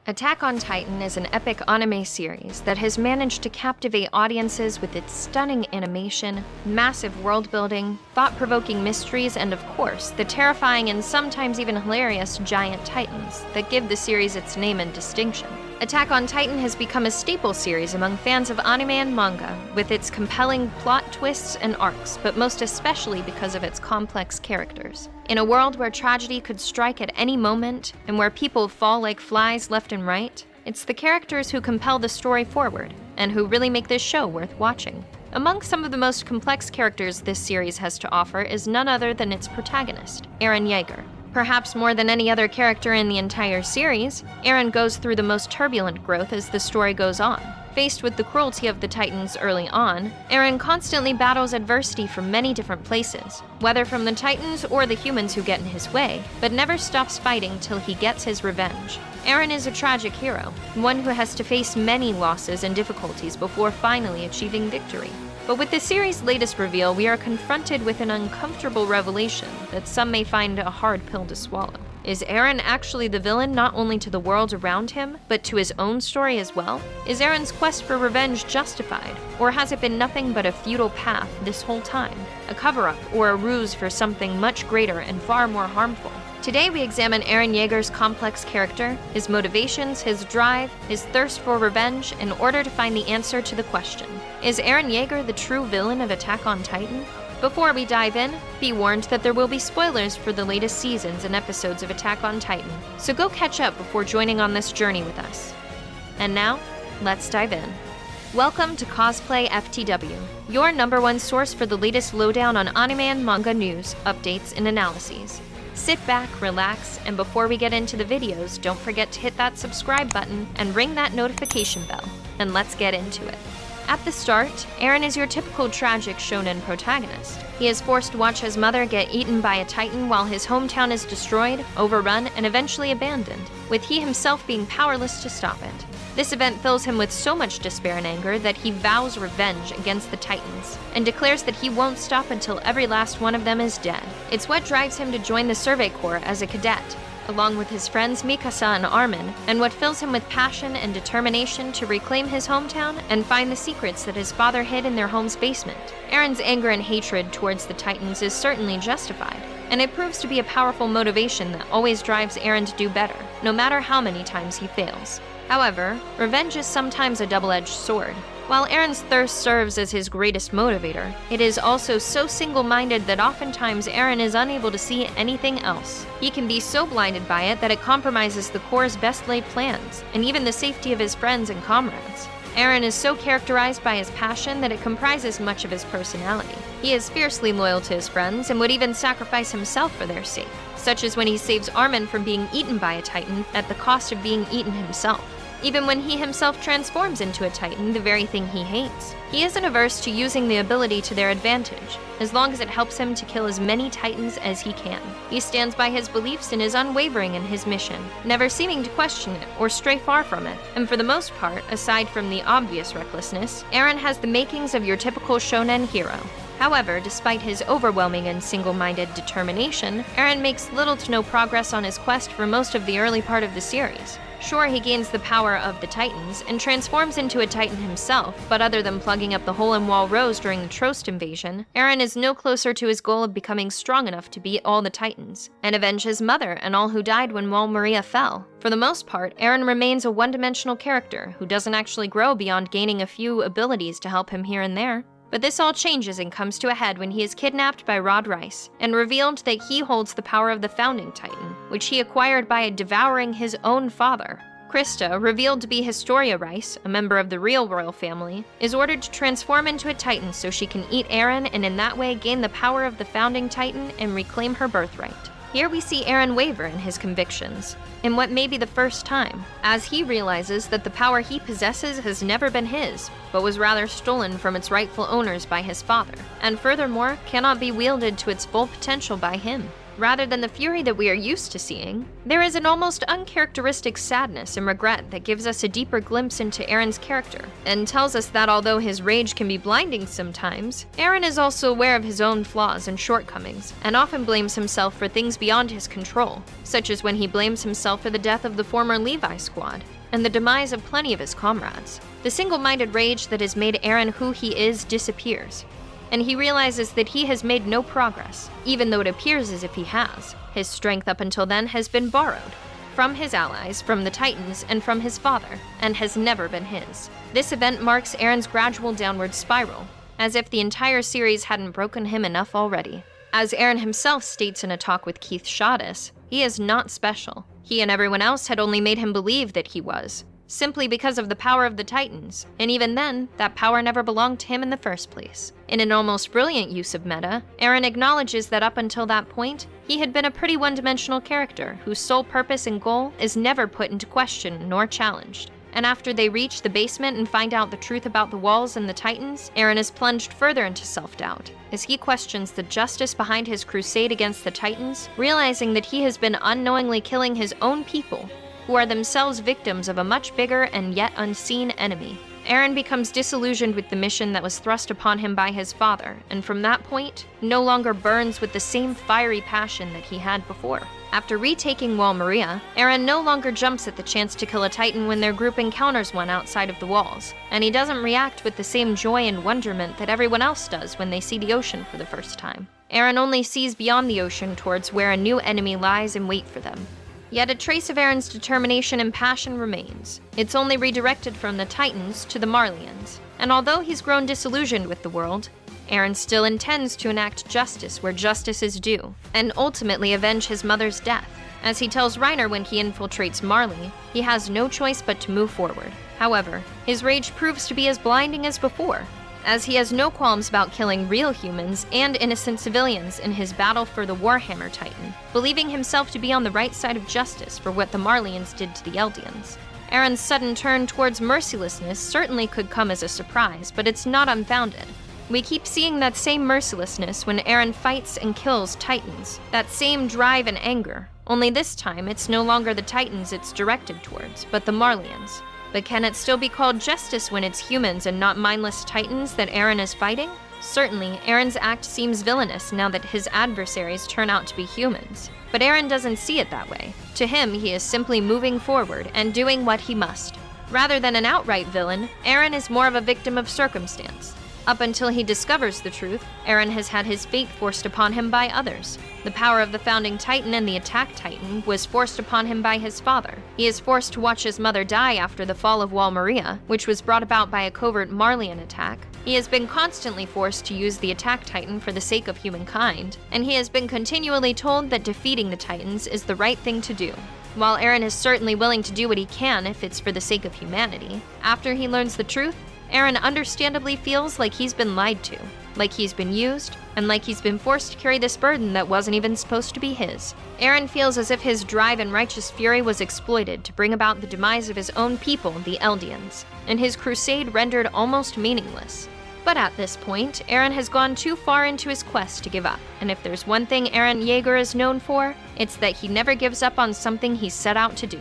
Attack on Titan is an epic anime series that has managed to captivate audiences with its stunning animation, massive world building, thought-provoking mysteries, and of course, the terrifying and sometimes even hilarious giant titans that give the series its name and distinction. Attack on Titan has become a staple series among fans of anime and manga, with its compelling plot twists and arcs, but most especially because of its complex characters. In a world where tragedy could strike at any moment, and where people fall like flies left and right, it's the characters who compel the story forward, and who really make this show worth watching. Among some of the most complex characters this series has to offer is none other than its protagonist, Eren Jaeger. Perhaps more than any other character in the entire series, Eren goes through the most turbulent growth as the story goes on. Faced with the cruelty of the Titans early on, Eren constantly battles adversity from many different places, whether from the Titans or the humans who get in his way, but never stops fighting till he gets his revenge. Eren is a tragic hero, one who has to face many losses and difficulties before finally achieving victory. But with the series' latest reveal, we are confronted with an uncomfortable revelation that some may find a hard pill to swallow. Is Eren actually the villain not only to the world around him, but to his own story as well? Is Eren's quest for revenge justified, or has it been nothing but a futile path this whole time? A cover-up or a ruse for something much greater and far more harmful? Today we examine Eren Jaeger's complex character, his motivations, his drive, his thirst for revenge, in order to find the answer to the question: is Eren Jaeger the true villain of Attack on Titan? Before we dive in, be warned that there will be spoilers for the latest seasons and episodes of Attack on Titan, so go catch up before joining on this journey with us. And now, let's dive in. Welcome to Cosplay-FTW, your #1 source for the latest lowdown on anime and manga news, updates, and analyses. Sit back, relax, and before we get into the videos, don't forget to hit that subscribe button and ring that notification bell, and let's get into it. At the start, Eren is your typical tragic shonen protagonist. He is forced to watch his mother get eaten by a titan while his hometown is destroyed, overrun, and eventually abandoned, with he himself being powerless to stop it. This event fills him with so much despair and anger that he vows revenge against the Titans, and declares that he won't stop until every last one of them is dead. It's what drives him to join the Survey Corps as a cadet, along with his friends Mikasa and Armin, and what fills him with passion and determination to reclaim his hometown and find the secrets that his father hid in their home's basement. Eren's anger and hatred towards the Titans is certainly justified, and it proves to be a powerful motivation that always drives Eren to do better, no matter how many times he fails. However, revenge is sometimes a double-edged sword. While Eren's thirst serves as his greatest motivator, it is also so single-minded that oftentimes Eren is unable to see anything else. He can be so blinded by it that it compromises the Corps' best-laid plans, and even the safety of his friends and comrades. Eren is so characterized by his passion that it comprises much of his personality. He is fiercely loyal to his friends and would even sacrifice himself for their sake, such as when he saves Armin from being eaten by a Titan at the cost of being eaten himself. Even when he himself transforms into a Titan, the very thing he hates. He isn't averse to using the ability to their advantage, as long as it helps him to kill as many Titans as he can. He stands by his beliefs and is unwavering in his mission, never seeming to question it or stray far from it. And for the most part, aside from the obvious recklessness, Eren has the makings of your typical shonen hero. However, despite his overwhelming and single-minded determination, Eren makes little to no progress on his quest for most of the early part of the series. Sure, he gains the power of the Titans and transforms into a Titan himself, but other than plugging up the hole in Wall Rose during the Trost invasion, Eren is no closer to his goal of becoming strong enough to beat all the Titans, and avenge his mother and all who died when Wall Maria fell. For the most part, Eren remains a one-dimensional character who doesn't actually grow beyond gaining a few abilities to help him here and there. But this all changes and comes to a head when he is kidnapped by Rod Reiss, and revealed that he holds the power of the Founding Titan, which he acquired by devouring his own father. Krista, revealed to be Historia Reiss, a member of the real royal family, is ordered to transform into a Titan so she can eat Eren and in that way gain the power of the Founding Titan and reclaim her birthright. Here we see Eren waver in his convictions, in what may be the first time, as he realizes that the power he possesses has never been his, but was rather stolen from its rightful owners by his father, and furthermore, cannot be wielded to its full potential by him. Rather than the fury that we are used to seeing, there is an almost uncharacteristic sadness and regret that gives us a deeper glimpse into Eren's character, and tells us that although his rage can be blinding sometimes, Eren is also aware of his own flaws and shortcomings, and often blames himself for things beyond his control, such as when he blames himself for the death of the former Levi squad, and the demise of plenty of his comrades. The single-minded rage that has made Eren who he is disappears, and he realizes that he has made no progress, even though it appears as if he has. His strength up until then has been borrowed from his allies, from the Titans, and from his father, and has never been his. This event marks Eren's gradual downward spiral, as if the entire series hadn't broken him enough already. As Eren himself states in a talk with Keith Shadis, he is not special. He and everyone else had only made him believe that he was, simply because of the power of the Titans, and even then, that power never belonged to him in the first place. In an almost brilliant use of meta, Eren acknowledges that up until that point, he had been a pretty one-dimensional character whose sole purpose and goal is never put into question nor challenged. And after they reach the basement and find out the truth about the walls and the Titans, Eren is plunged further into self-doubt, as he questions the justice behind his crusade against the Titans, realizing that he has been unknowingly killing his own people, who are themselves victims of a much bigger and yet unseen enemy. Eren becomes disillusioned with the mission that was thrust upon him by his father, and from that point, no longer burns with the same fiery passion that he had before. After retaking Wall Maria, Eren no longer jumps at the chance to kill a Titan when their group encounters one outside of the walls, and he doesn't react with the same joy and wonderment that everyone else does when they see the ocean for the first time. Eren only sees beyond the ocean towards where a new enemy lies in wait for them. Yet a trace of Eren's determination and passion remains. It's only redirected from the Titans to the Marleyans. And although he's grown disillusioned with the world, Eren still intends to enact justice where justice is due, and ultimately avenge his mother's death. As he tells Reiner when he infiltrates Marley, he has no choice but to move forward. However, his rage proves to be as blinding as before, as he has no qualms about killing real humans and innocent civilians in his battle for the Warhammer Titan, believing himself to be on the right side of justice for what the Marleyans did to the Eldians. Eren's sudden turn towards mercilessness certainly could come as a surprise, but it's not unfounded. We keep seeing that same mercilessness when Eren fights and kills Titans, that same drive and anger, only this time it's no longer the Titans it's directed towards, but the Marleyans. But can it still be called justice when it's humans and not mindless Titans that Eren is fighting? Certainly, Eren's act seems villainous now that his adversaries turn out to be humans. But Eren doesn't see it that way. To him, he is simply moving forward and doing what he must. Rather than an outright villain, Eren is more of a victim of circumstance. Up until he discovers the truth, Eren has had his fate forced upon him by others. The power of the Founding Titan and the Attack Titan was forced upon him by his father. He is forced to watch his mother die after the fall of Wall Maria, which was brought about by a covert Marleyan attack. He has been constantly forced to use the Attack Titan for the sake of humankind, and he has been continually told that defeating the Titans is the right thing to do. While Eren is certainly willing to do what he can if it's for the sake of humanity, after he learns the truth, Eren understandably feels like he's been lied to, like he's been used, and like he's been forced to carry this burden that wasn't even supposed to be his. Eren feels as if his drive and righteous fury was exploited to bring about the demise of his own people, the Eldians, and his crusade rendered almost meaningless. But at this point, Eren has gone too far into his quest to give up, and if there's one thing Eren Jaeger is known for, it's that he never gives up on something he's set out to do.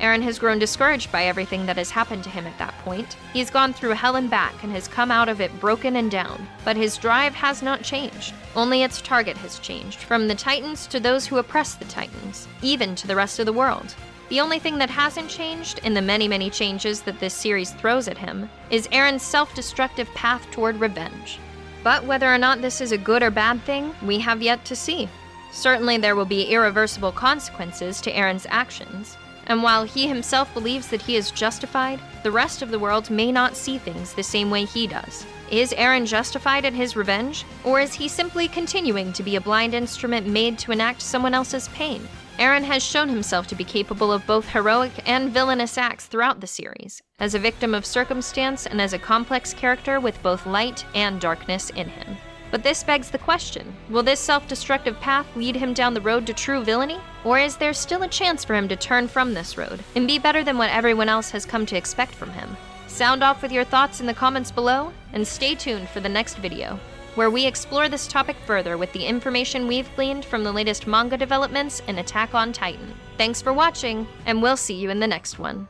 Eren has grown discouraged by everything that has happened to him at that point. He's gone through hell and back and has come out of it broken and down, but his drive has not changed. Only its target has changed, from the Titans to those who oppress the Titans, even to the rest of the world. The only thing that hasn't changed, in the many changes that this series throws at him, is Eren's self-destructive path toward revenge. But whether or not this is a good or bad thing, we have yet to see. Certainly there will be irreversible consequences to Eren's actions, and while he himself believes that he is justified, the rest of the world may not see things the same way he does. Is Eren justified in his revenge, or is he simply continuing to be a blind instrument made to enact someone else's pain? Eren has shown himself to be capable of both heroic and villainous acts throughout the series, as a victim of circumstance and as a complex character with both light and darkness in him. But this begs the question, will this self-destructive path lead him down the road to true villainy? Or is there still a chance for him to turn from this road and be better than what everyone else has come to expect from him? Sound off with your thoughts in the comments below, and stay tuned for the next video. where we explore this topic further with the information we've gleaned from the latest manga developments in Attack on Titan. Thanks for watching, and we'll see you in the next one.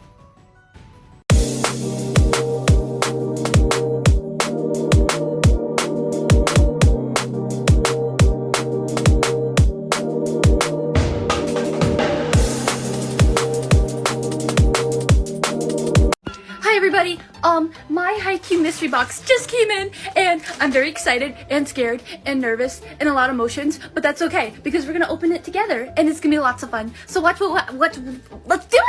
Hi everybody, my Haikyuu mystery box just came in and I'm very excited and scared and nervous and a lot of emotions, but that's okay because we're gonna open it together and it's gonna be lots of fun. So let's do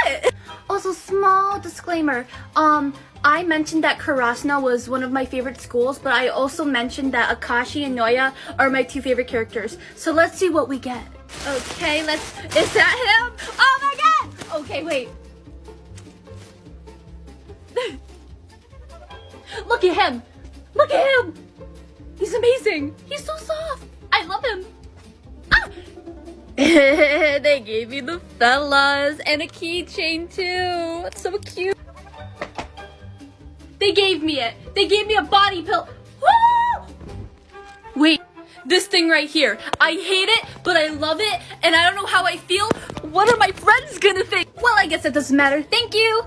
it! Also, small disclaimer, I mentioned that Karasuno was one of my favorite schools, but I also mentioned that Akashi and Noya are my two favorite characters. So let's see what we get. Okay, is that him? Oh my god! Okay, wait. Look at him! Look at him! He's amazing! He's so soft! I love him! Ah! They gave me the fellas and a keychain too! It's so cute! They gave me it! They gave me a body pill! Woo! Wait, this thing right here. I hate it, but I love it, and I don't know how I feel. What are my friends gonna think? Well, I guess it doesn't matter. Thank you!